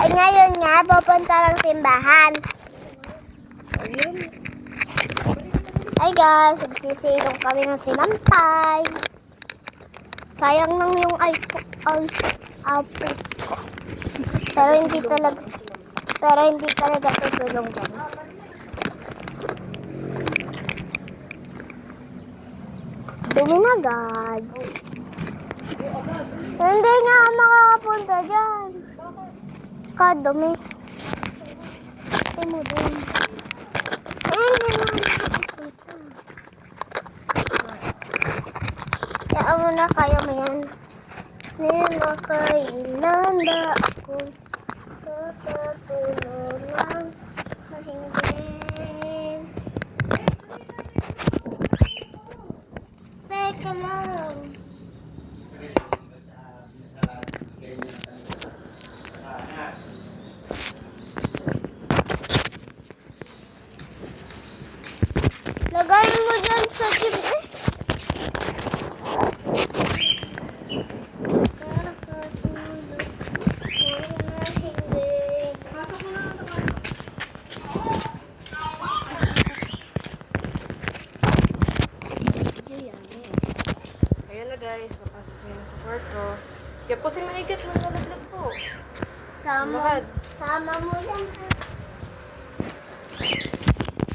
Ay ngayon nga, pupunta ng simbahan. Ay guys, nagsisilong kami ng sinampay. Sayang lang yung outfit ko. Pero hindi talaga tutulong dyan. Dumi na agad. Hindi nga ako makakapunta dyan. Kadumi. Ito mo din. Hindi nga makakapunta. Kaya mo na kayo mo yan. Kailan ba ako tutulungan na hindi? Teka lang. Lagay mo dyan sa gym eh. Ayan na guys, papasok niyo na sa kwarto. Kaya po si Maigat lang nalaglag po. Sama mo yan.